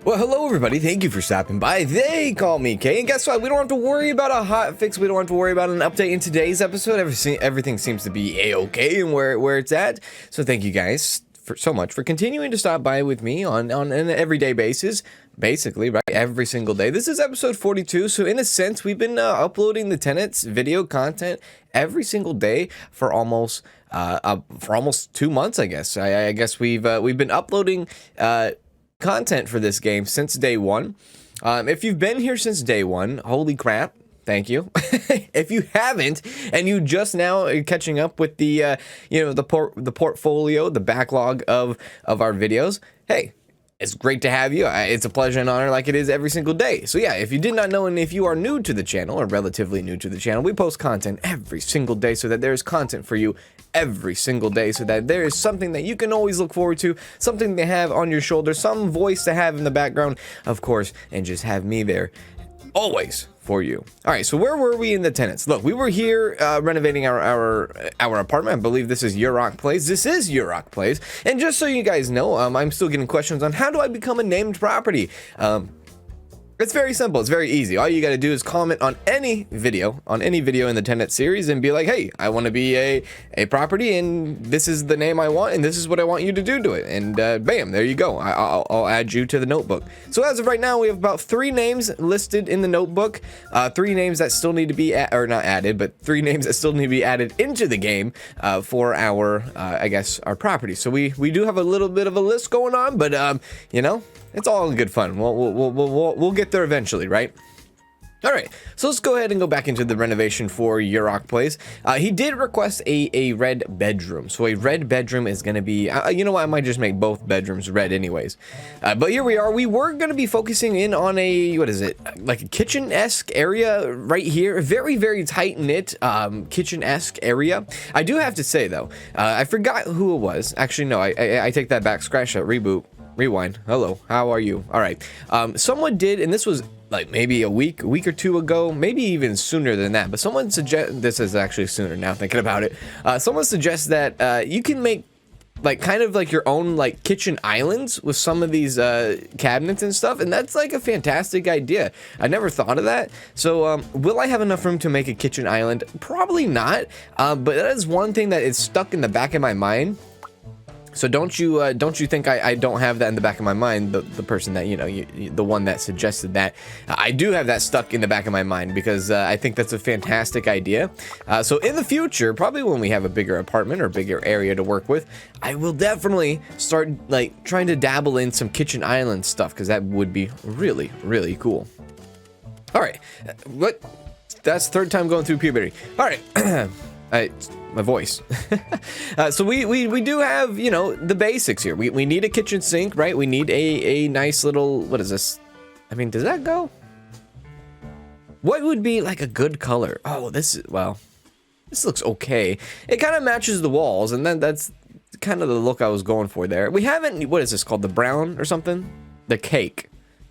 Well, hello everybody, thank you for stopping by. They call me Kay, and guess what? We don't have to worry about a hot fix, we don't have to worry about an update in today's episode. Everything seems to be a-okay and where it's at. So thank you guys so much for continuing to stop by with me on an everyday basis, basically, right? Every single day. This is episode 42, so in a sense, we've been uploading the Tenants video content every single day for almost 2 months, I guess. I guess we've been uploading content for this game since day one. If you've been here since day one, holy crap, thank you. If you haven't, and you just now are catching up with the the portfolio, the backlog of our videos, hey, it's great to have you. It's a pleasure and honor like it is every single day. So yeah, if you did not know, and if you are new to the channel or relatively new to the channel, we post content every single day so that there is content for you every single day, so that there is something that you can always look forward to, something to have on your shoulder, some voice to have in the background, of course, and just have me there always for you. All right, so where were we in the Tenants? Look, we were here renovating our apartment. I believe this is Yurok Place. This is Yurok Place. And just so you guys know, I'm still getting questions on how do I become a named property. It's very simple. It's very easy. All you got to do is comment on any video in the Tenant series and be like, hey, I want to be a property, and this is the name I want, and this is what I want you to do to it. And bam, there you go. I'll add you to the notebook. So as of right now, we have about 3 names listed in the notebook. 3 names that still need to be not added, but 3 names that still need to be added into the game for our, I guess, our property. So we do have a little bit of a list going on, but you know, it's all good fun. We'll get there eventually, right? All right, so let's go ahead and go back into the renovation for Yurok Place. He did request a red bedroom. So a red bedroom is going to be, you know what, I might just make both bedrooms red anyways. But here we are. We were going to be focusing in on a, what is it, like a kitchen-esque area right here. Very, very tight-knit kitchen-esque area. I do have to say, though, I forgot who it was. Actually, no, I take that back. Scratch that, reboot. Rewind. Hello, how are you? All right. Someone did, and this was like maybe a week or 2 ago, maybe even sooner than that, but someone suggest, this is actually sooner now thinking about it. Someone suggests that you can make like kind of like your own like kitchen islands with some of these cabinets and stuff, and that's like a fantastic idea. I never thought of that. So will I have enough room to make a kitchen island? Probably not, but that is one thing that is stuck in the back of my mind. So don't you think I don't have that in the back of my mind, the person that, you know, the one that suggested that. I do have that stuck in the back of my mind because I think that's a fantastic idea. So in the future, probably when we have a bigger apartment or bigger area to work with, I will definitely start like trying to dabble in some kitchen island stuff, because that would be really, really cool. All right, what? That's 3rd time going through puberty. All right. My voice. So we do have, you know, the basics here. We need a kitchen sink, right? We need a nice little, what is this? I mean, does that go? What would be like a good color? Oh, this is, well, this looks okay. It kind of matches the walls, and then that's kind of the look I was going for there. We haven't, what is this called? The brown or something? The cake.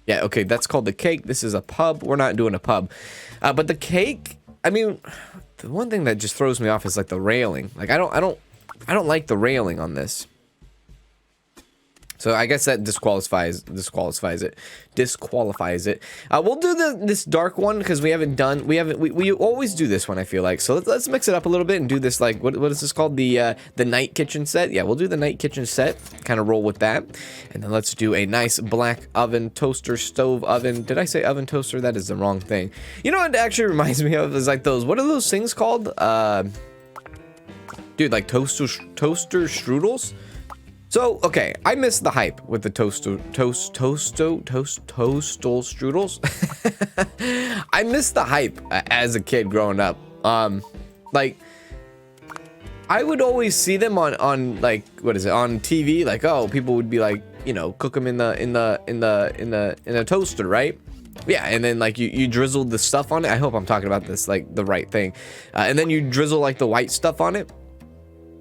Yeah, okay, that's called the cake. This is a pub. We're not doing a pub. But the cake, I mean, the one thing that just throws me off is like the railing. Like I don't like the railing on this. So I guess that disqualifies it. We'll do this dark one because we always do this one, I feel like. So let's mix it up a little bit and do this, like, what is this called? The night kitchen set. Yeah, we'll do the night kitchen set, kind of roll with that. And then let's do a nice black oven, toaster, stove oven. Did I say oven toaster? That is the wrong thing. You know what it actually reminds me of is like those, what are those things called? Dude, like toaster strudels? So, okay, I missed the hype with the toastal strudels. I missed the hype as a kid growing up. Like, I would always see them on like, what is it, on TV? Like, oh, people would be like, you know, cook them in a toaster, right? Yeah, and then like you drizzle the stuff on it. I hope I'm talking about this like the right thing. And then you drizzle like the white stuff on it,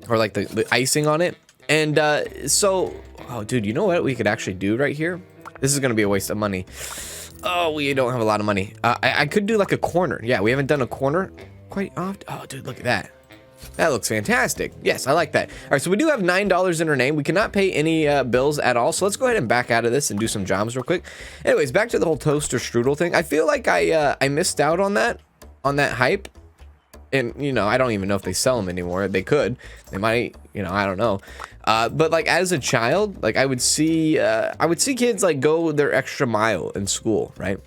or like the icing on it. And so, oh, dude, you know what we could actually do right here? This is going to be a waste of money. Oh, we don't have a lot of money. I could do like a corner. Yeah, we haven't done a corner quite often. Oh, dude, look at that. That looks fantastic. Yes, I like that. All right, so we do have $9 in our name. We cannot pay any bills at all. So let's go ahead and back out of this and do some jobs real quick. Anyways, back to the whole toaster strudel thing. I feel like I missed out on that hype. And, you know, I don't even know if they sell them anymore. They could. They might, you know, I don't know. But like as a child, like I would see kids like go their extra mile in school, right?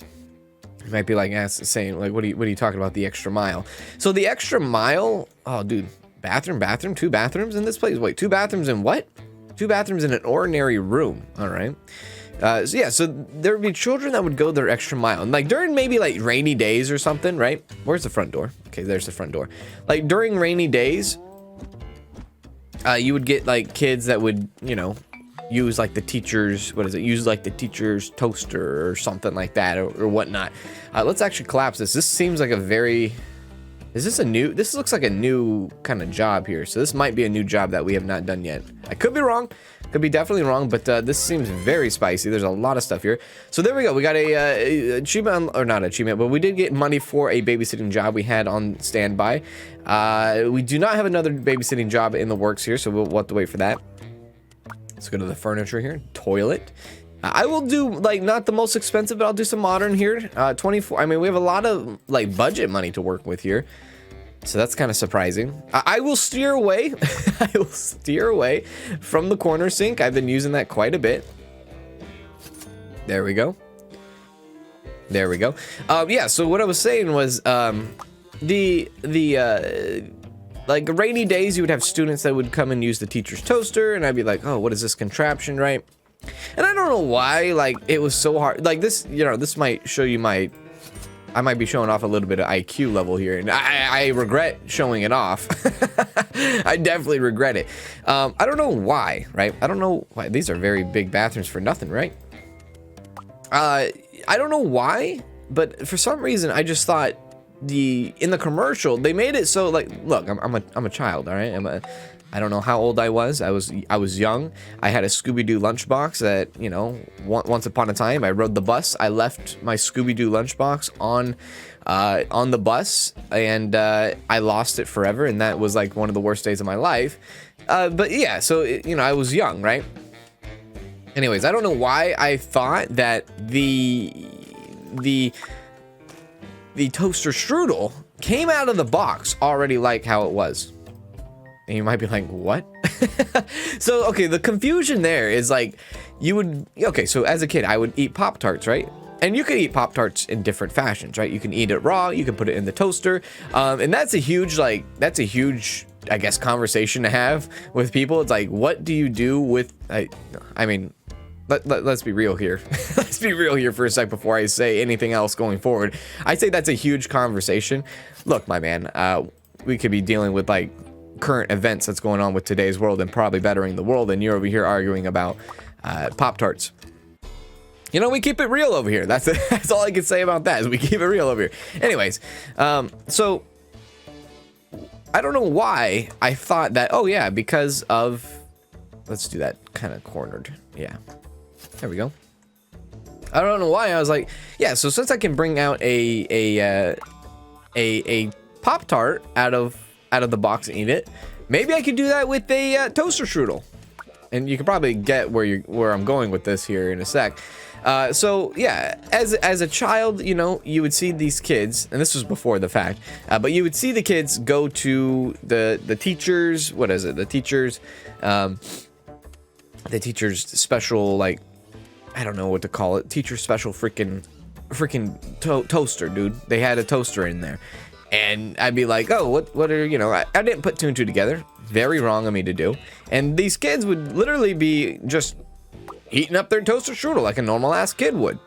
You might be like saying like, what are you talking about, the extra mile? So the extra mile, oh dude, bathroom, 2 bathrooms in this place. Wait, 2 bathrooms in what? 2 bathrooms in an ordinary room. All right. So yeah, so there would be children that would go their extra mile, and like during maybe like rainy days or something, right? Where's the front door? Okay, there's the front door. Like during rainy days, you would get like kids that would, you know, use like the teacher's, use like the teacher's toaster or something like that, or whatnot. Let's actually collapse this. This seems like a very, this looks like a new kind of job here. So this might be a new job that we have not done yet. I could be wrong. Could be definitely wrong, but this seems very spicy. There's a lot of stuff here. So there we go. We got a achievement, or not achievement, but we did get money for a babysitting job we had on standby. We do not have another babysitting job in the works here, so we'll have to wait for that. Let's go to the furniture here. Toilet. I will do like not the most expensive, but I'll do some modern here. 24. I mean, we have a lot of like budget money to work with here. So that's kind of surprising. I will steer away. I will steer away from the corner sink. I've been using that quite a bit. There we go. There we go. Yeah, so what I was saying was like rainy days, you would have students that would come and use the teacher's toaster, and I'd be like, oh, what is this contraption, right? And I don't know why, like, it was so hard. Like this, you know, this might show you I might be showing off a little bit of IQ level here, and I regret showing it off. I definitely regret it. I don't know why, right? I don't know why. These are very big bathrooms for nothing, right? I don't know why, but for some reason, I just thought in the commercial, they made it so like, look, I'm a child, all right? I don't know how old I was. I was young. I had a Scooby-Doo lunchbox that, you know, once upon a time, I rode the bus. I left my Scooby-Doo lunchbox on the bus, and I lost it forever, and that was like one of the worst days of my life. But yeah, so, you know, I was young, right? Anyways, I don't know why I thought that the toaster strudel came out of the box already like how it was. And you might be like, what? So, okay, the confusion there is like, okay, so as a kid, I would eat Pop-Tarts, right? And you can eat Pop-Tarts in different fashions, right? You can eat it raw, you can put it in the toaster. And that's a huge, I guess, conversation to have with people. It's like, what do you do with, I mean, let's be real here. Let's be real here for a sec before I say anything else going forward. I'd say that's a huge conversation. Look, my man, we could be dealing with like current events that's going on with today's world and probably bettering the world, and you're over here arguing about Pop-Tarts. You know, we keep it real over here. That's all I can say about that, is we keep it real over here. Anyways, so I don't know why I thought that, oh yeah, because of, let's do that kind of cornered. Yeah, there we go. I don't know why I was like, yeah, so since I can bring out a Pop-Tart out of the box and eat it, maybe I could do that with a toaster strudel. And you can probably get where I'm going with this here in a sec. So yeah, as a child, you know, you would see these kids, and this was before the fact, but you would see the kids go to the teachers, what is it, the teachers special, like, I don't know what to call it, teacher special freaking toaster, dude. They had a toaster in there. And I'd be like, oh, what are, you know, I didn't put 2 and 2 together. Very wrong of me to do. And these kids would literally be just eating up their toaster strudel like a normal ass kid would.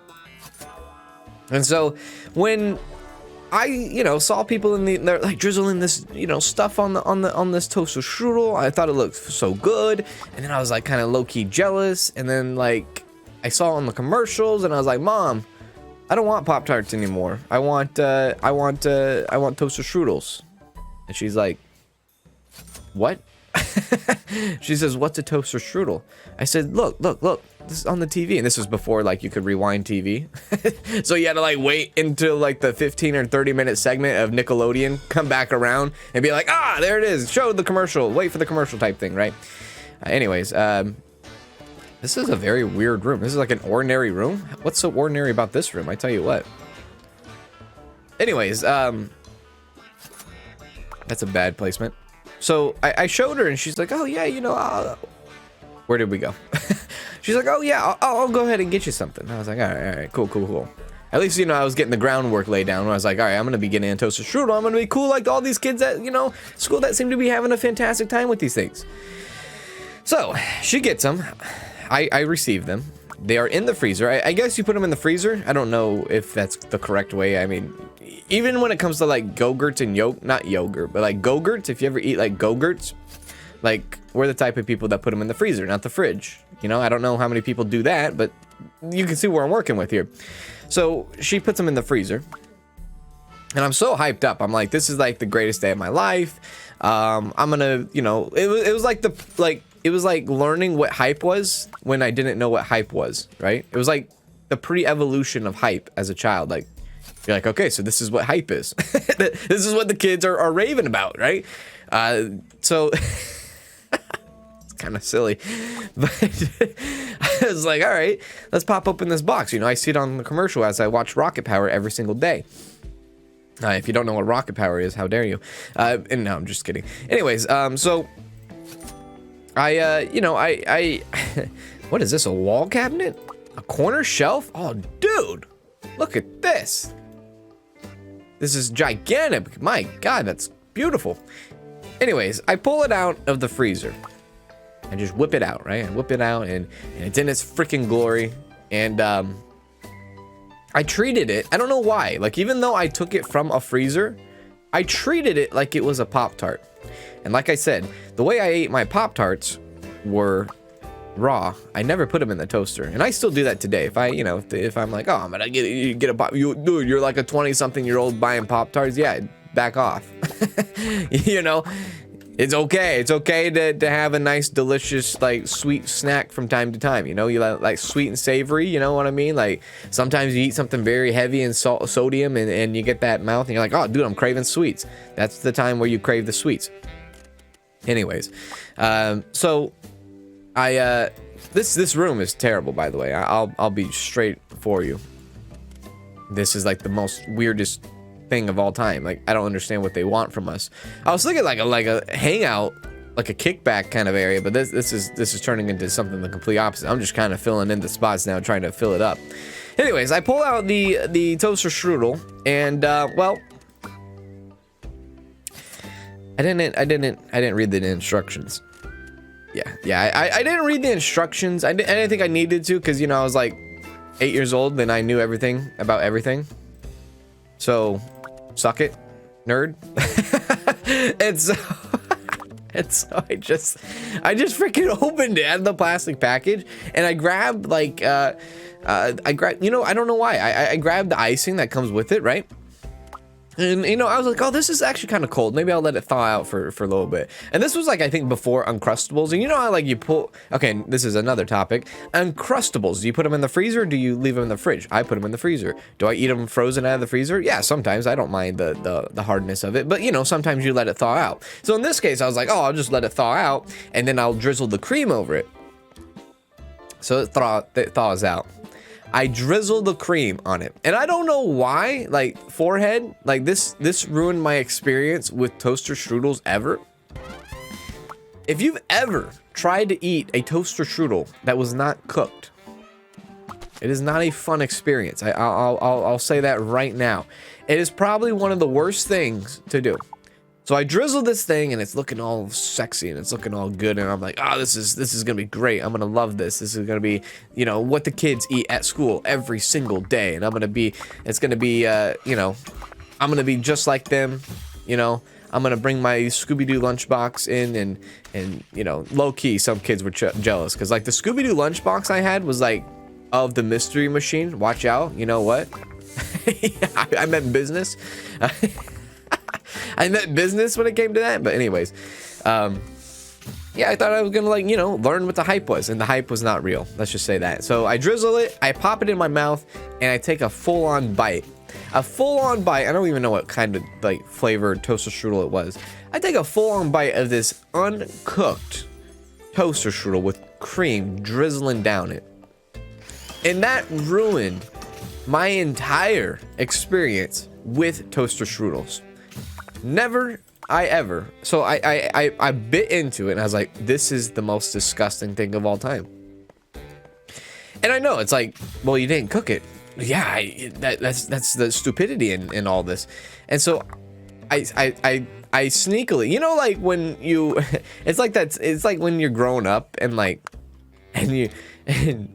And so when I, you know, saw people they're like drizzling this, you know, stuff on this toaster strudel, I thought it looked so good. And then I was like kind of low key jealous. And then like I saw it on the commercials, and I was like, Mom, I don't want Pop-Tarts anymore. I want toaster strudels. And she's like, what? She says, what's a toaster strudel? I said, look, this is on the TV. And this was before like you could rewind TV. So you had to like wait until like the 15 or 30-minute segment of Nickelodeon come back around and be like, ah, there it is. Show the commercial. Wait for the commercial type thing, right? Anyways, this is a very weird room. This is like an ordinary room. What's so ordinary about this room? I tell you what. Anyways, that's a bad placement. So I showed her and she's like, oh yeah, you know, where did we go? She's like, oh yeah, I'll go ahead and get you something. I was like, all right, cool. At least, you know, I was getting the groundwork laid down. I was like, all right, I'm going to be getting a toaster strudel. I'm going to be cool like all these kids at, you know, school that seem to be having a fantastic time with these things. So she gets them. I receive them. They are in the freezer. I guess you put them in the freezer. I don't know if that's the correct way. I mean, even when it comes to like Go-Gurts and not yogurt, but like Go-Gurts, if you ever eat like Go-Gurts, like we're the type of people that put them in the freezer, not the fridge. You know, I don't know how many people do that, but you can see where I'm working with here. So she puts them in the freezer and I'm so hyped up. I'm like, this is like the greatest day of my life. I'm gonna, you know, it was like it was like learning what hype was when I didn't know what hype was, right? It was like the pre-evolution of hype as a child. Like, you're like, okay, so this is what hype is. This is what the kids are raving about, right? So it's kind of silly, but I was like, all right, let's pop open this box. You know, I see it on the commercial as I watch Rocket Power every single day. If you don't know what Rocket Power is, how dare you? And no, I'm just kidding. Anyways, so you know, what is this, a wall cabinet? A corner shelf? Oh, dude, look at this. This is gigantic. My God, that's beautiful. Anyways, I pull it out of the freezer. I just whip it out, right? I whip it out and it's in its freaking glory. And I treated it, I don't know why. Like, even though I took it from a freezer, I treated it like it was a Pop-Tart. And like I said, the way I ate my Pop-Tarts were raw. I never put them in the toaster, and I still do that today. If I, you know, if I'm like, oh, I'm gonna get a pop, dude, you're like a 20-something-year-old buying Pop-Tarts. Yeah, back off. You know, it's okay. It's okay to have a nice, delicious, like sweet snack from time to time. You know, you like sweet and savory. You know what I mean? Like sometimes you eat something very heavy in sodium, and you get that mouth, and you're like, oh, dude, I'm craving sweets. That's the time where you crave the sweets. Anyways, so this room is terrible, by the way. I'll be straight for you. This is like the most weirdest thing of all time. Like, I don't understand what they want from us. I was thinking like a hangout, like a kickback kind of area, but this is turning into something the complete opposite. I'm just kind of filling in the spots now, trying to fill it up. Anyways, I pull out the toaster strudel, and well, I didn't read the instructions. Yeah, I didn't read the instructions. I didn't think I needed to, because, you know, I was like 8 years old and I knew everything about everything. So, suck it, nerd. and so I just freaking opened it out of the plastic package, and I grabbed like you know, I don't know why. I grabbed the icing that comes with it, right? And, you know, I was like, oh, this is actually kind of cold. Maybe I'll let it thaw out for a little bit. And this was like, I think, before Uncrustables. And you know how, like, you pull... Okay, this is another topic. Uncrustables. Do you put them in the freezer, or do you leave them in the fridge? I put them in the freezer. Do I eat them frozen out of the freezer? Yeah, sometimes. I don't mind the hardness of it. But, you know, sometimes you let it thaw out. So in this case, I was like, oh, I'll just let it thaw out, and then I'll drizzle the cream over it. So it thaws out. I drizzle the cream on it, and I don't know why. Like, forehead, like this ruined my experience with toaster strudels ever. If you've ever tried to eat a toaster strudel that was not cooked, it is not a fun experience. I'll say that right now. It is probably one of the worst things to do. So I drizzle this thing, and it's looking all sexy, and it's looking all good, and I'm like, oh, this is gonna be great. I'm gonna love this. This is gonna be, you know, what the kids eat at school every single day, and it's gonna be, you know, I'm gonna be just like them, you know. I'm gonna bring my Scooby-Doo lunchbox in, and you know, low key, some kids were jealous, because like the Scooby-Doo lunchbox I had was like of the Mystery Machine. Watch out, you know what? I meant business. I meant business when it came to that. But anyways, yeah, I thought I was gonna like, you know, learn what the hype was, and the hype was not real. Let's just say that. So I drizzle it, I pop it in my mouth, and I take a full-on bite. A full-on bite. I don't even know what kind of like flavored toaster strudel it was. I take a full-on bite of this uncooked toaster strudel with cream drizzling down it, and that ruined my entire experience with toaster strudels. Never I ever. So I bit into it and I was like, this is the most disgusting thing of all time. And I know it's like, well, you didn't cook it. Yeah, that's the stupidity in all this. And so I sneakily, you know, like when you, it's like when you're growing up and like, and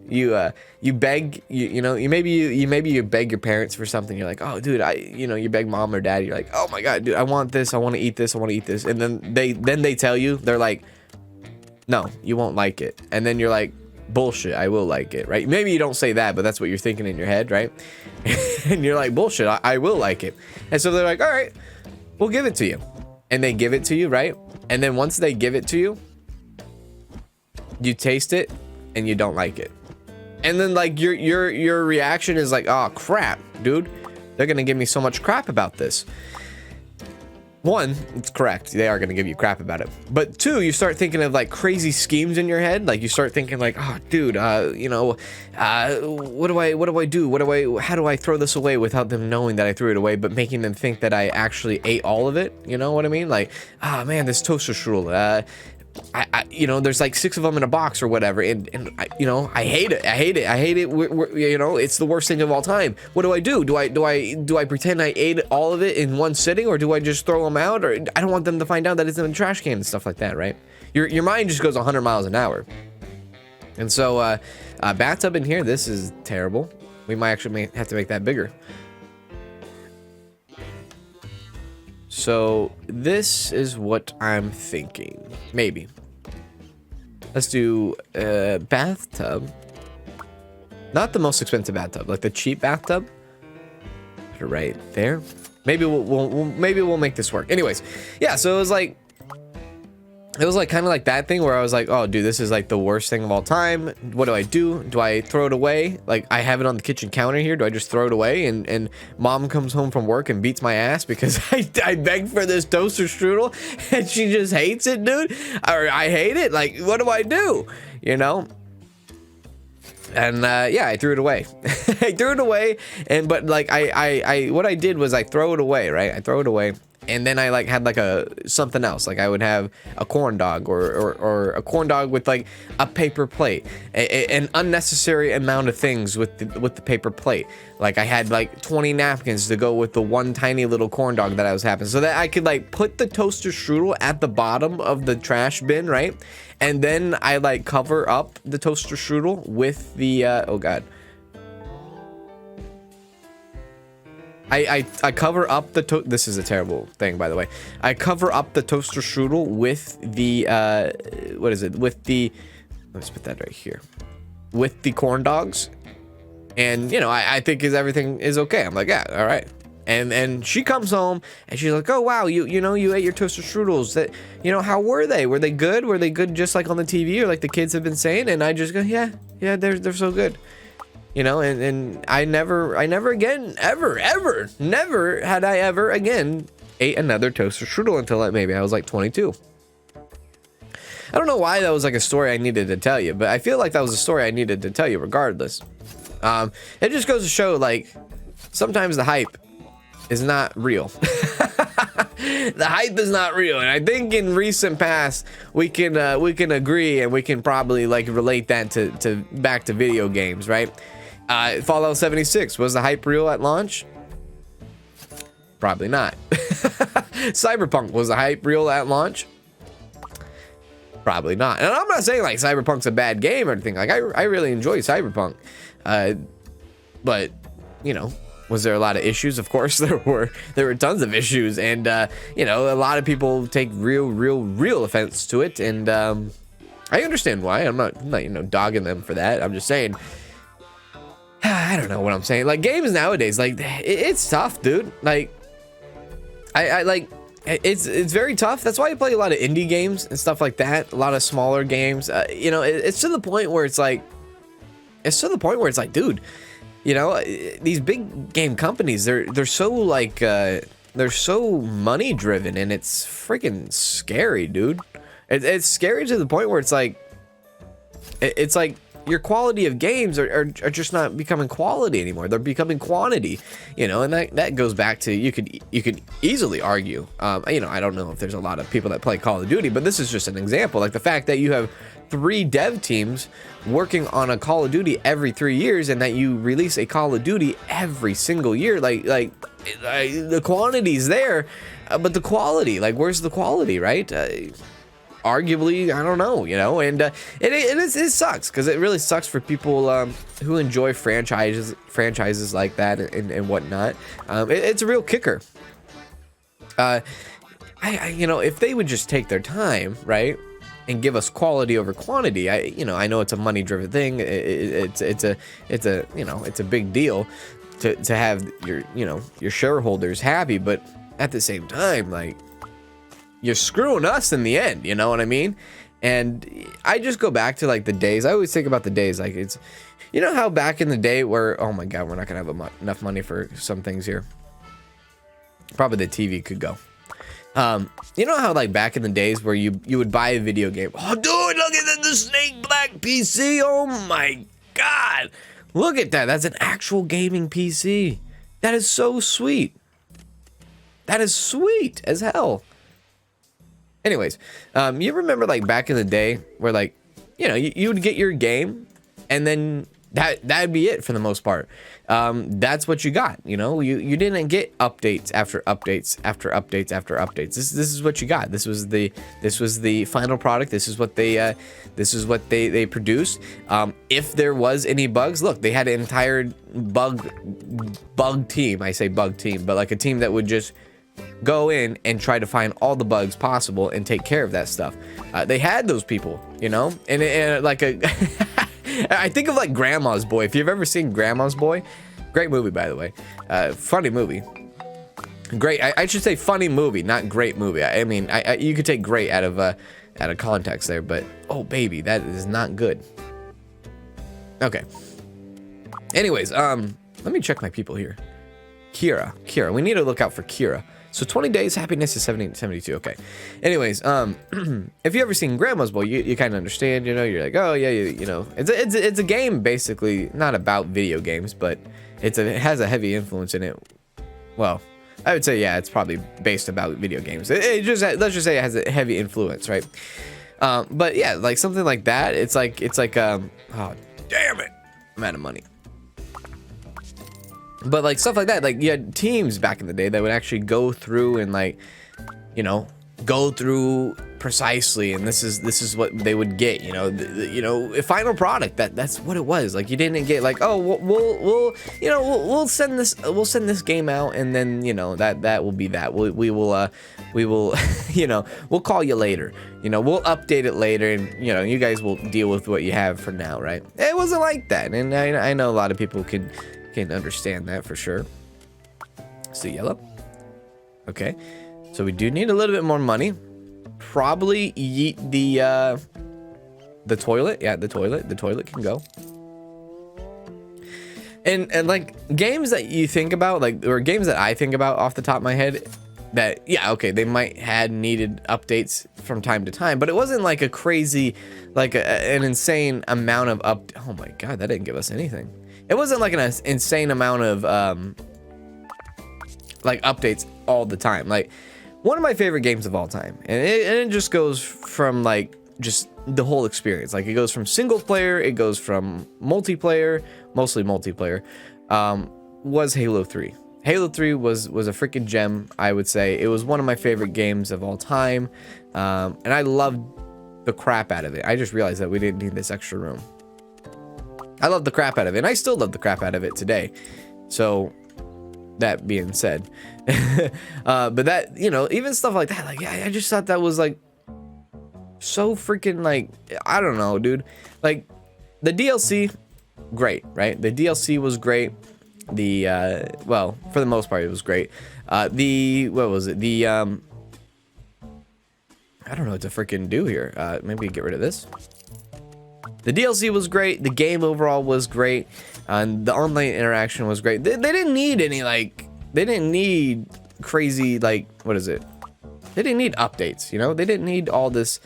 you beg, you know, you maybe beg your parents for something. You're like, oh dude, you beg mom or dad, you're like, oh my god dude, I want this, I want to eat this, I want to eat this. And then they tell you, they're like, no, you won't like it. And then you're like, bullshit, I will like it, right? Maybe you don't say that, but that's what you're thinking in your head, right? And you're like, bullshit, I will like it. And so they're like, all right, we'll give it to you. And they give it to you, right? And then once they give it to you, you taste it and you don't like it. And then like your reaction is like, oh crap, dude, they're gonna give me so much crap about this. One, it's correct, they are gonna give you crap about it. But two, you start thinking of like crazy schemes in your head. Like you start thinking like, oh dude, you know, what do I do? How do I throw this away without them knowing that I threw it away, but making them think that I actually ate all of it? You know what I mean? Like, ah, man, this toaster strudel, you know, there's like 6 of them in a box or whatever, and you know, I hate it. You know, it's the worst thing of all time. What do I do? Do I pretend I ate all of it in one sitting, or do I just throw them out? Or I don't want them to find out that it's in the trash can and stuff like that, right? Your mind just goes 100 miles an hour. And so bathtub in here, this is terrible. We might actually have to make that bigger. So this is what I'm thinking. Maybe. Let's do a bathtub. Not the most expensive bathtub, like the cheap bathtub. Put it right there. Maybe we'll make this work. Anyways, yeah. So it was like kind of like that thing where I was like, oh dude, this is like the worst thing of all time. What do I do? Do I throw it away? Like I have it on the kitchen counter here. Do I just throw it away? And mom comes home from work and beats my ass because I begged for this toaster strudel and she just hates it, dude. Or I hate it. Like, what do I do? You know? And yeah, I threw it away. I threw it away. But like what I did was I throw it away, right? I throw it away. And then I like had like something else. Like I would have a corn dog or a corn dog with like a paper plate, an unnecessary amount of things with the paper plate. Like I had like 20 napkins to go with the one tiny little corn dog that I was having, so that I could like put the toaster strudel at the bottom of the trash bin, right? And then I like cover up the toaster strudel with the oh god. I cover up the this is a terrible thing, by the way. I cover up the toaster strudel with the what is it? With the, let's put that right here. With the corn dogs. And you know, I think everything is okay. I'm like, yeah, all right. And she comes home and she's like, oh wow, you know, you ate your toaster strudels. That, you know, how were they? Were they good? Were they good just like on the TV or like the kids have been saying? And I just go, yeah, they're so good. You know, and I never again, never had I ever again ate another toaster strudel until maybe I was like 22. I don't know why that was like a story I needed to tell you, but I feel like that was a story I needed to tell you regardless. It just goes to show, like, sometimes the hype is not real. The hype is not real, and I think in recent past we can agree, and we can probably like relate that to back to video games, right? Fallout 76, was the hype real at launch? Probably not. Cyberpunk, was the hype real at launch? Probably not. And I'm not saying like Cyberpunk's a bad game or anything. Like I really enjoy Cyberpunk, but you know, was there a lot of issues? Of course there were tons of issues, and you know, a lot of people take real offense to it, and I understand why. I'm not you know, dogging them for that. I'm just saying, I don't know what I'm saying. Like games nowadays, like it's tough, dude. Like I like, it's very tough. That's why I play a lot of indie games and stuff like that. A lot of smaller games. You know, it's to the point where it's like, dude, you know, these big game companies, they're so like they're so money driven, and it's freaking scary, dude. It's scary to the point where it's like your quality of games are just not becoming quality anymore. They're becoming quantity, you know, and that goes back to, you could easily argue, you know, I don't know if there's a lot of people that play Call of Duty, but this is just an example, like the fact that you have 3 dev teams working on a Call of Duty every 3 years, and that you release a Call of Duty every single year, like the quantity's there, but the quality, like, where's the quality, right? Arguably, I don't know, you know, and it sucks, because it really sucks for people who enjoy franchises like that and whatnot. It's a real kicker. I you know, if they would just take their time, right, and give us quality over quantity, you know, I know it's a money driven thing. It's a you know, it's a big deal to have your, you know, your shareholders happy, but at the same time, like, you're screwing us in the end, you know what I mean? And I just go back to, like, the days. I always think about the days, like, it's, you know how back in the day where, oh my god, we're not gonna have enough money for some things here. Probably the TV could go. You know how, like, back in the days where you would buy a video game, oh dude, look at the Snake Black PC, oh my god, look at that, that's an actual gaming PC. That is so sweet. That is sweet as hell. Anyways, you remember, like, back in the day where, like, you know, you would get your game, and then that'd be it for the most part. That's what you got, you know. You didn't get updates after updates after updates after updates. This is what you got. This was the final product. This is what they produced. If there was any bugs, look, they had an entire bug team. I say bug team, but like a team that would just go in and try to find all the bugs possible and take care of that stuff. They had those people, you know, and like a I think of, like, Grandma's Boy. If you've ever seen Grandma's Boy, great movie, by the way. Funny movie. Great. I should say funny movie, not great movie. I mean, you could take great out of context there, but oh baby, that is not good. Okay. Anyways, let me check my people here. Kira. We need to look out for Kira. So 20 days, happiness is 72. Okay. Anyways, if you ever seen Grandma's Boy, you kind of understand, you know, you're like, oh yeah, you know, it's a game, basically, not about video games, but it has a heavy influence in it. Well, I would say, yeah, it's probably based about video games. Let's just say it has a heavy influence, right? But yeah, like something like that, it's like, oh, damn it, I'm out of money. But like stuff like that, like you had teams back in the day that would actually go through and, like, you know, go through precisely, and this is what they would get, you know, you know, a final product. That's what it was. Like, you didn't get like, oh, we'll send this game out, and then, you know, that will be that. We will you know, we'll call you later. You know, we'll update it later, and, you know, you guys will deal with what you have for now, right? It wasn't like that, and I know a lot of people can understand that for sure. So yellow. Okay, so we do need a little bit more money. Probably yeet the toilet. Yeah, the toilet can go. And like games that you think about, like, or games that I think about off the top of my head, that, yeah, okay, they might had needed updates from time to time, but it wasn't like a crazy, like an insane amount of oh my god, that didn't give us anything. It wasn't like an insane amount of like updates all the time. Like, one of my favorite games of all time, and it just goes from, like, just the whole experience. Like, it goes from single player, it goes from multiplayer, mostly multiplayer, was Halo 3. Halo 3 was a freaking gem, I would say. It was one of my favorite games of all time, and I loved the crap out of it. I just realized that we didn't need this extra room. I love the crap out of it, and I still love the crap out of it today. So, that being said, but that, you know, even stuff like that, like, I just thought that was, like, so freaking, like, I don't know, dude. Like, the DLC, great, right? The DLC was great. The well, for the most part, it was great. What was it? The I don't know what to freaking do here. Maybe get rid of this. The DLC was great. The game overall was great. And the online interaction was great. They didn't need any, like, they didn't need crazy, like, what is it? They didn't need updates, you know? They didn't need all this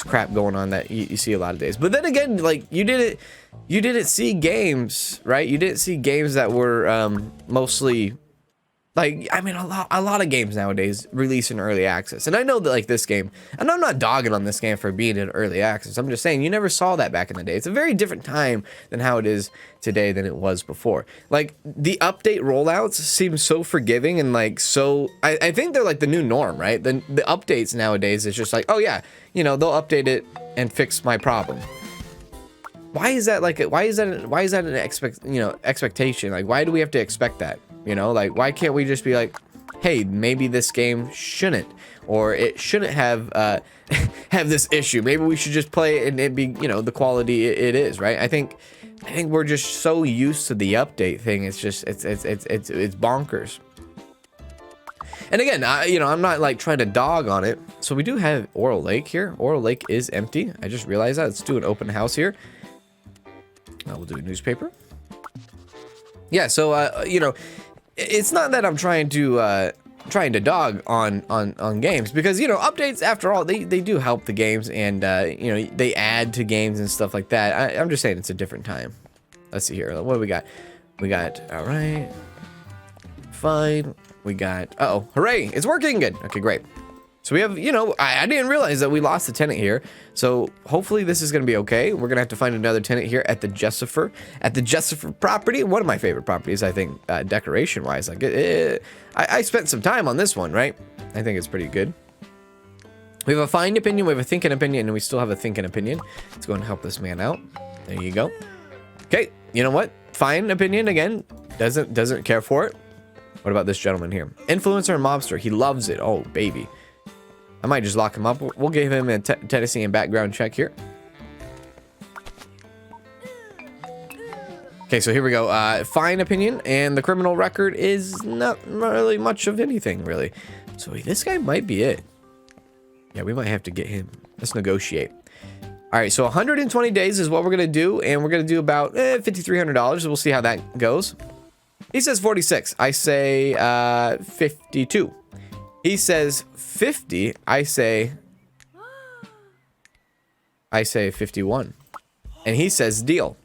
crap going on that you see a lot of days. But then again, like, you didn't see games, right? You didn't see games that were mostly, like, I mean, a lot of games nowadays release in early access. And I know that, like, this game, and I'm not dogging on this game for being in early access. I'm just saying you never saw that back in the day. It's a very different time than how it is today than it was before. Like, the update rollouts seem so forgiving and, like, so, I think they're, like, the new norm, right? The updates nowadays is just like, oh, yeah, you know, they'll update it and fix my problem. Why is that, like, why is that an expectation? Like, why do we have to expect that? You know, like, why can't we just be like, hey, maybe this game shouldn't, or it shouldn't have have this issue. Maybe we should just play it and it be, you know, the quality it is, right? I think we're just so used to the update thing. It's just it's bonkers. And again, you know, I'm not like trying to dog on it. So we do have Oral Lake here. Oral Lake is empty. I just realized that. Let's do an open house here. We'll do a newspaper. Yeah, so you know, it's not that I'm trying to dog on games, because, you know, updates, after all, they do help the games, and you know, they add to games and stuff like that. I'm just saying it's a different time. Let's see here. What do we got? We got, all right, fine. We got, uh-oh, hooray, it's working good. Okay, great. So we have, you know, I didn't realize that we lost a tenant here. So hopefully this is going to be okay. We're going to have to find another tenant here at the Jessifer property. One of my favorite properties, I think, decoration wise. Like, I spent some time on this one, right? I think it's pretty good. We have a fine opinion, we have a thinking opinion, and we still have a thinking opinion. Let's go and help this man out. There you go. Okay, you know what? Fine opinion again. Doesn't care for it. What about this gentleman here? Influencer and mobster. He loves it. Oh, baby. I might just lock him up. We'll give him a Tennessee and background check here. Okay, so here we go. Fine opinion, and the criminal record is not really much of anything, really. So this guy might be it. Yeah, we might have to get him. Let's negotiate. All right, so 120 days is what we're going to do, and we're going to do about $5,300. We'll see how that goes. He says 46. I say 52. He says 50. I say 51. And he says deal.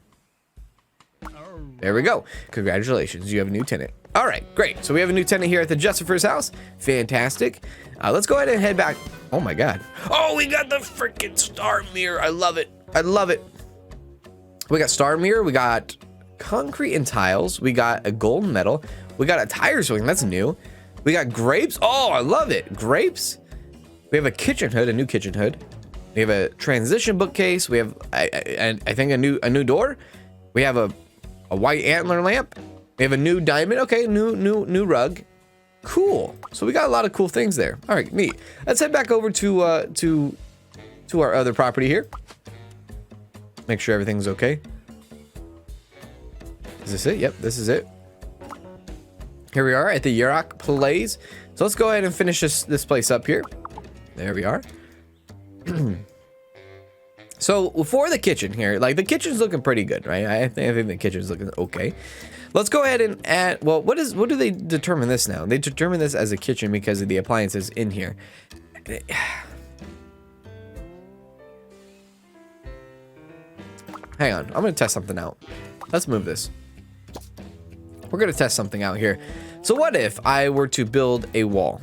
There we go. Congratulations. You have a new tenant. All right, great. So we have a new tenant here at the Jessifer's house. Fantastic. Let's go ahead and head back. Oh my God. Oh, we got the freaking star mirror. I love it. I love it. We got star mirror. We got concrete and tiles. We got a gold medal. We got a tire swing. That's new. We got grapes. Oh, I love it. Grapes. We have a kitchen hood, a new kitchen hood. We have a transition bookcase. We have, I think, a new door. We have a white antler lamp. We have a new diamond. Okay, new rug. Cool. So we got a lot of cool things there. All right, neat. Let's head back over to our other property here. Make sure everything's okay. Is this it? Yep, this is it. Here we are at the Yurok Place. So let's go ahead and finish this place up here. There we are. So for the kitchen here, like, the kitchen's looking pretty good, right? I think the kitchen's looking okay. Let's go ahead and add, well, what do they determine this now? They determine this as a kitchen because of the appliances in here. Hang on, I'm gonna test something out. Let's move this. We're gonna test something out here. So what if I were to build a wall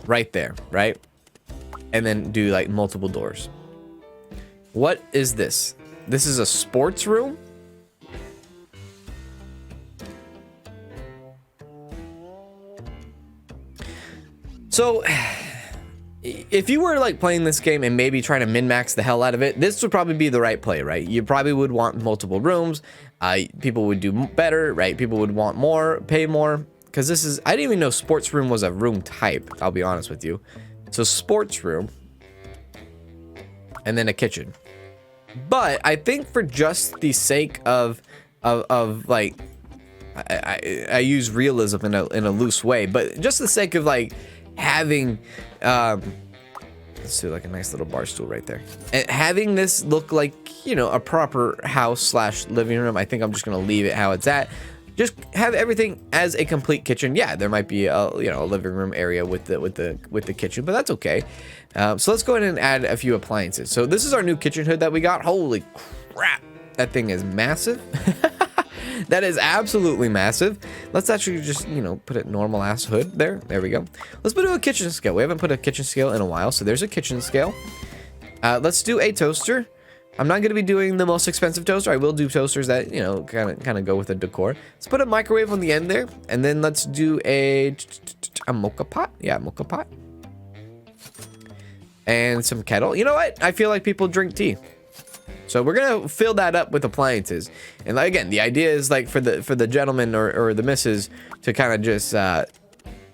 right there, right? And then do like multiple doors. What is this? This is a sports room? So if you were like playing this game and maybe trying to min-max the hell out of it, this would probably be the right play, right? You probably would want multiple rooms. People would do better, right? People would want more, pay more. Because this is, I didn't even know sports room was a room type, I'll be honest with you. So sports room. And then a kitchen. But I think for just the sake of like, I use realism in a loose way, but just the sake of like having Let's do like a nice little bar stool right there. And having this look like, you know, a proper house slash living room, I think I'm just gonna leave it how it's at. Just have everything as a complete kitchen. Yeah, there might be a, you know, a living room area with the kitchen, but that's okay. So let's go ahead and add a few appliances. So this is our new kitchen hood that we got. Holy crap, that thing is massive. That is absolutely massive. Let's actually just, you know, put a normal ass hood there. There we go. Let's put a kitchen scale. We haven't put a kitchen scale in a while, so there's a kitchen scale. Let's do a toaster. I'm not going to be doing the most expensive toaster. I will do toasters that, you know, kind of go with the decor. Let's put a microwave on the end there, and then let's do a mocha pot. Yeah, mocha pot. And some kettle. You know what? I feel like people drink tea. So we're gonna fill that up with appliances, and again, the idea is like for the gentleman or the missus to kind of just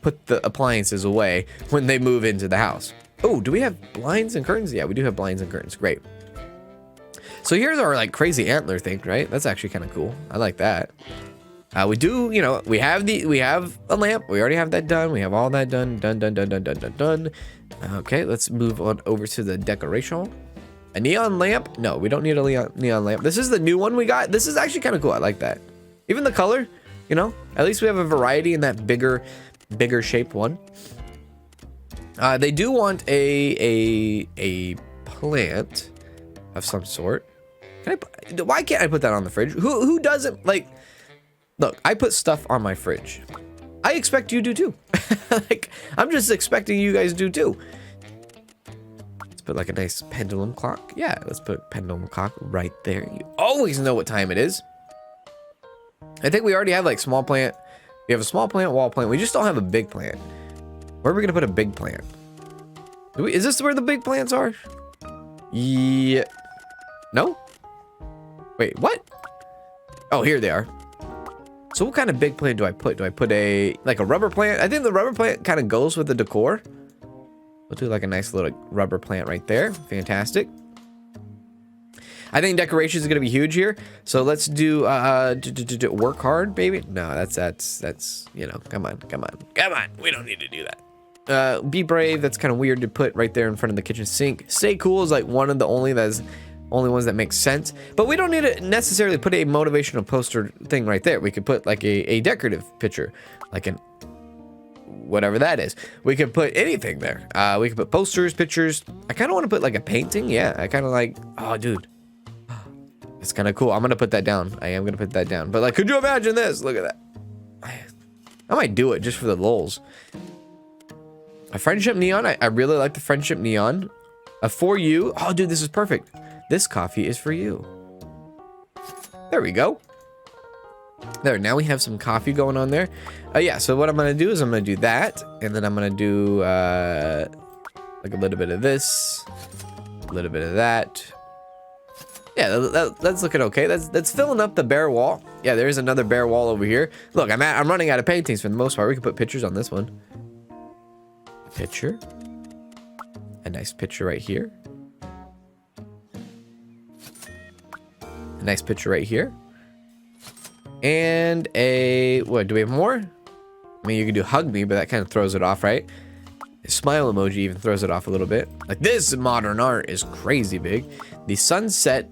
put the appliances away when they move into the house. Oh, do we have blinds and curtains? Yeah, we do have blinds and curtains. Great. So here's our like crazy antler thing, right? That's actually kind of cool. I like that. We do, you know, we have a lamp. We already have that done. We have all that done. Done. Okay, let's move on over to the decoration. A neon lamp? No, we don't need a neon lamp. This is the new one we got. This is actually kind of cool. I like that. Even the color, you know, at least we have a variety in that bigger shaped one. They do want a plant of some sort. Why can't I put that on the fridge? Who doesn't like? Look, I put stuff on my fridge. I expect you do too. Like, I'm just expecting you guys do too. Put like a nice pendulum clock. Yeah, let's put pendulum clock right there. You always know what time it is. I think we already have like small plant. We have a small plant, wall plant. We just don't have a big plant. Where are we gonna put a big plant? Is this where the big plants are? Yeah. No? Wait, what? Oh, here they are. So what kind of big plant do I put? Do I put like a rubber plant? I think the rubber plant kind of goes with the decor. We'll do like a nice little rubber plant right there. Fantastic. I think decorations is gonna be huge here. So let's do work hard, baby. No, that's you know, come on. We don't need to do that. Be brave. That's kind of weird to put right there in front of the kitchen sink. Stay cool is like one of the only ones that makes sense. But we don't need to necessarily put a motivational poster thing right there. We could put like a decorative picture, like an whatever that is. We could put anything there. We could put posters, pictures. I kind of want to put like a painting. Yeah, I kind of like, oh, dude. It's kind of cool. I'm going to put that down. I am going to put that down. But like, could you imagine this? Look at that. I might do it just for the lulz. A friendship neon. I really like the friendship neon. For you. Oh, dude, this is perfect. This coffee is for you. There we go. There, now we have some coffee going on there. Yeah, so what I'm going to do is I'm going to do that. And then I'm going to do like a little bit of this. A little bit of that. Yeah, that's looking okay. That's filling up the bare wall. Yeah, there is another bare wall over here. Look, I'm running out of paintings for the most part. We can put pictures on this one. Picture. A nice picture right here. A nice picture right here. And what, do we have more? I mean, you can do hug me, but that kind of throws it off, right? The smile emoji even throws it off a little bit. Like, this modern art is crazy big. The sunset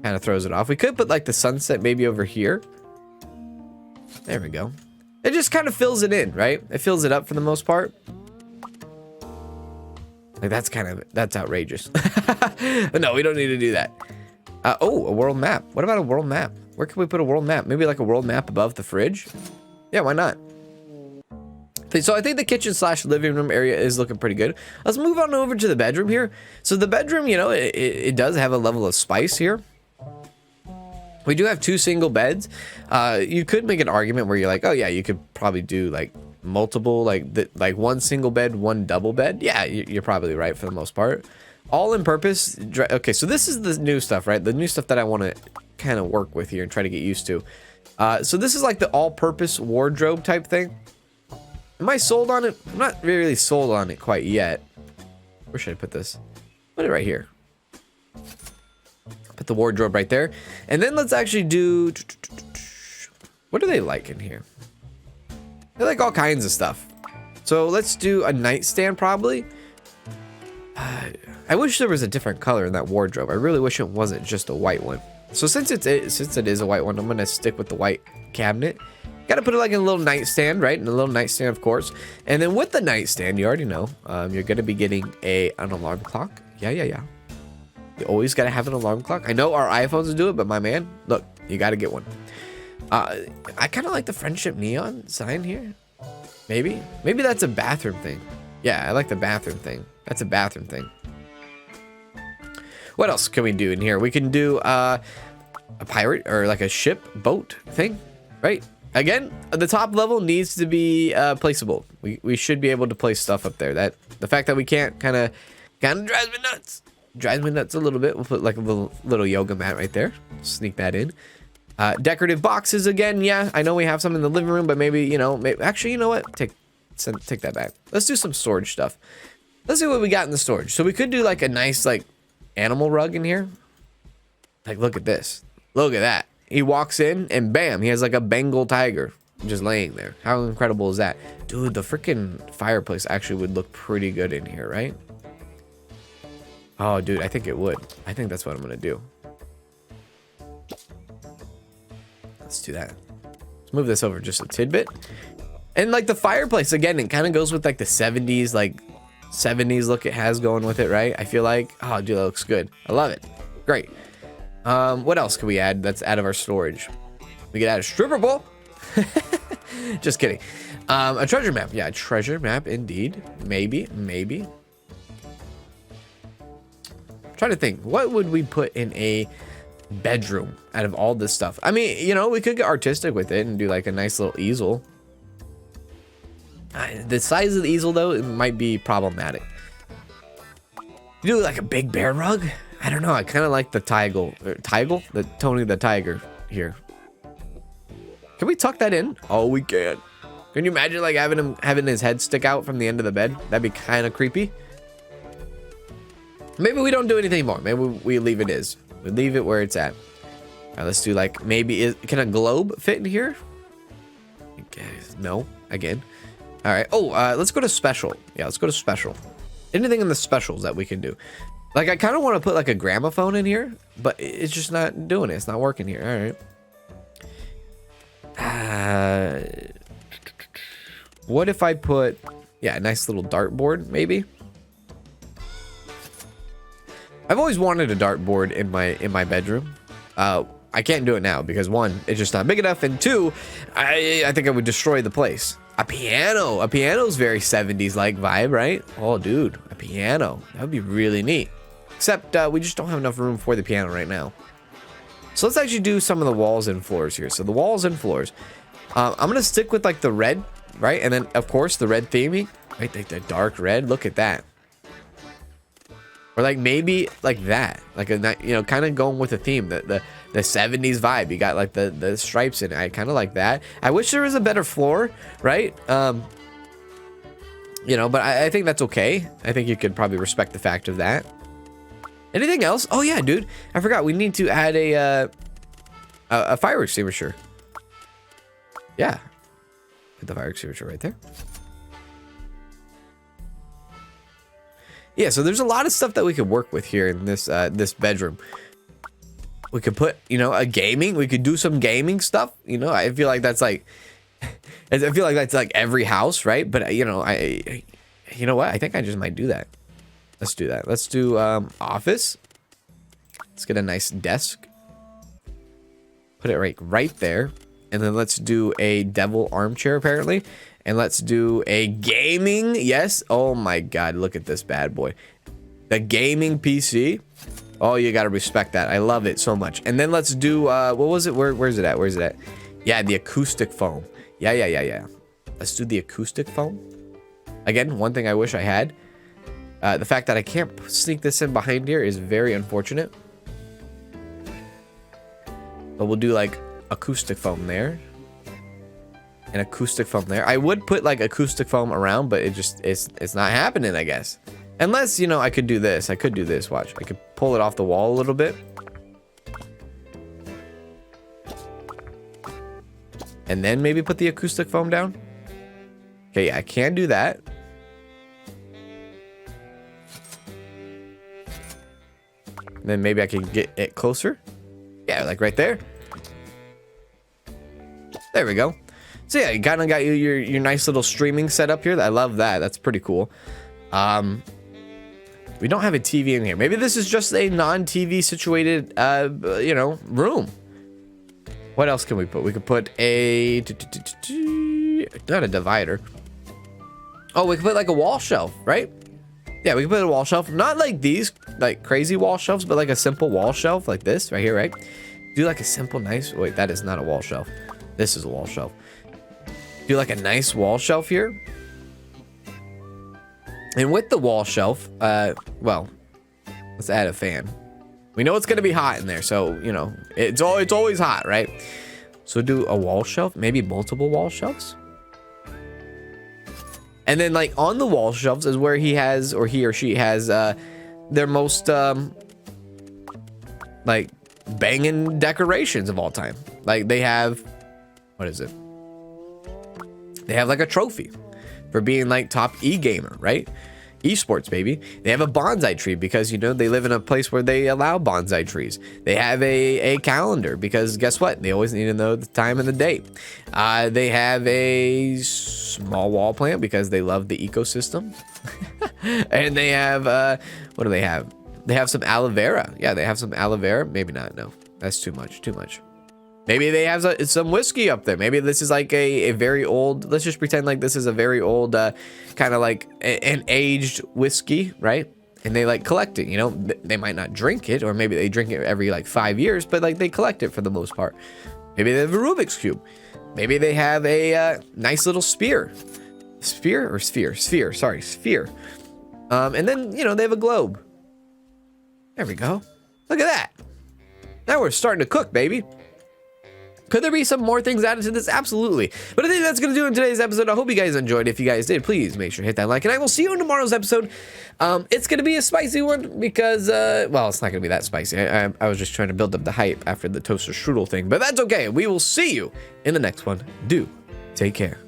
kind of throws it off. We could put like the sunset maybe over here. There we go. It just kind of fills it in, right? It fills it up for the most part. Like, that's outrageous. But no, we don't need to do that. Oh, a world map. What about a world map? Where can we put a world map? Maybe like a world map above the fridge? Yeah, why not? So I think the kitchen slash living room area is looking pretty good. Let's move on over to the bedroom here. So the bedroom, you know, it does have a level of spice here. We do have 2 single beds. You could make an argument where you're like, oh yeah, you could probably do like multiple, like 1 single bed, 1 double bed. Yeah, you're probably right for the most part. All in purpose. Okay, so this is the new stuff, right? The new stuff that I want to kind of work with here and try to get used to. So this is like the all-purpose wardrobe type thing. Am I sold on it? I'm not really sold on it quite yet. Where should I put this? Put it right here. Put the wardrobe right there. And then let's actually do... What do they like in here? They like all kinds of stuff. So let's do a nightstand probably. I wish there was a different color in that wardrobe. I really wish it wasn't just a white one. So since it is a white one, I'm gonna stick with the white cabinet. Gotta put it like in a little nightstand, right? In a little nightstand, of course. And then with the nightstand, you already know, you're gonna be getting an alarm clock. Yeah. You always gotta have an alarm clock. I know our iPhones do it, but my man, look, you gotta get one. I kind of like the friendship neon sign here. Maybe that's a bathroom thing. Yeah, I like the bathroom thing. That's a bathroom thing. What else can we do in here? We can do a pirate or like a ship boat thing, right? Again, the top level needs to be placeable. We should be able to place stuff up there. The fact that we can't kind of drives me nuts. Drives me nuts a little bit. We'll put like a little yoga mat right there. Sneak that in. Decorative boxes again. Yeah, I know we have some in the living room, but maybe, you know, actually, you know what? Take that back. Let's do some storage stuff. Let's see what we got in the storage. So we could do like a nice like animal rug in here. Like, look at this. Look at that. He walks in and bam, he has like a Bengal tiger just laying there. How incredible is that? Dude, the freaking fireplace actually would look pretty good in here, right? Oh, dude, I think it would. I think that's what I'm gonna do. Let's do that. Let's move this over just a tidbit. And like the fireplace, again, it kind of goes with like the 70s, like 70s look it has going with it, right? I feel like, oh, dude, that looks good. I love it. Great. What else can we add that's out of our storage? We could add a stripper bowl. Just kidding. A treasure map. Yeah, a treasure map indeed. Maybe. Trying to think, what would we put in a bedroom out of all this stuff? I mean, you know, we could get artistic with it and do like a nice little easel. The size of the easel, though, it might be problematic. You do like a big bear rug? I don't know. I kind of like the the Tony the Tiger here. Can we tuck that in? Oh, we can. Can you imagine like having his head stick out from the end of the bed? That'd be kind of creepy. Maybe we don't do anything more. Maybe we leave it as. We leave it where it's at. All right, let's do like maybe can a globe fit in here? No. Again. All right. Oh, let's go to special. Yeah, let's go to special. Anything in the specials that we can do. Like, I kind of want to put like a gramophone in here, but it's just not doing it. It's not working here. All right. What if I put, yeah, a nice little dartboard, maybe? I've always wanted a dartboard in my bedroom. I can't do it now because one, it's just not big enough, and two, I think I would destroy the place. A piano. A piano's very 70s like vibe, right? Oh, dude, a piano. That would be really neat. Except we just don't have enough room for the piano right now. So let's actually do some of the walls and floors here. So the walls and floors. I'm gonna stick with like the red, right? And then of course the red theming, right? Like the dark red. Look at that. Or like maybe like that, like a, you know, kind of going with the theme, the 70s vibe. You got like the stripes in it. I kind of like that. I wish there was a better floor, right? You know, but I think that's okay. I think you could probably respect the fact of that. Anything else? Oh yeah, dude, I forgot. We need to add a fire extinguisher. Yeah, put the fire extinguisher right there. Yeah, so there's a lot of stuff that we could work with here in this this bedroom. We could put, you know, a gaming. We could do some gaming stuff. You know, I feel like that's like, I feel like that's like every house, right? But you know, you know what? I think I just might do that. Let's do that. Let's do office. Let's get a nice desk. Put it right there, and then let's do a devil armchair apparently. And let's do a gaming. Yes. Oh my God. Look at this bad boy. The gaming PC. Oh, you got to respect that. I love it so much. And then let's do, what was it? Where's it at? Where's it at? Yeah, the acoustic foam. Yeah. Let's do the acoustic foam. Again, one thing I wish I had. The fact that I can't sneak this in behind here is very unfortunate. But we'll do like acoustic foam there. And acoustic foam there. I would put like acoustic foam around, but it's not happening, I guess. Unless, you know, I could do this. I could do this. Watch. I could pull it off the wall a little bit. And then maybe put the acoustic foam down. Okay, yeah, I can do that. then maybe I can get it closer. Yeah, like right there. There we go. So yeah, you kind of got your nice little streaming setup here. I love that. That's pretty cool. We don't have a TV in here. Maybe this is just a non-TV situated, you know, room. What else can we put? We could put a, not a divider. Oh, we could put like a wall shelf, right? Yeah, we can put a wall shelf. Not like these, like crazy wall shelves, but like a simple wall shelf like this right here, right? Do like a simple, nice, wait, that is not a wall shelf. This is a wall shelf. Do like a nice wall shelf here. And with the wall shelf, well, let's add a fan. We know it's gonna be hot in there, so you know it's always hot, right? So do a wall shelf, maybe multiple wall shelves. And then like on the wall shelves is where he has, or he or she has, their most like banging decorations of all time. Like they have, what is it? They have like a trophy for being like top e-gamer, right? Esports, baby. They have a bonsai tree because, you know, they live in a place where they allow bonsai trees. They have a calendar because guess what? They always need to know the time and the date. They have a small wall plant because they love the ecosystem. And they have, what do they have? They have some aloe vera. Yeah, they have some aloe vera. Maybe not. No, that's too much. Too much. Maybe they have some whiskey up there. Maybe this is like a very old, let's just pretend like this is a very old, kind of like an aged whiskey, right? And they like collect it, you know? They might not drink it, or maybe they drink it every like 5 years, but like they collect it for the most part. Maybe they have a Rubik's Cube. Maybe they have a nice little spear. Spear or sphere? Sphere, sorry, sphere. And then, you know, they have a globe. There we go. Look at that. Now we're starting to cook, baby. Could there be some more things added to this? Absolutely. But I think that's going to do it in today's episode. I hope you guys enjoyed. If you guys did, please make sure to hit that like. And I will see you in tomorrow's episode. It's going to be a spicy one because, well, it's not going to be that spicy. I was just trying to build up the hype after the toaster strudel thing. But that's okay. We will see you in the next one. Do take care.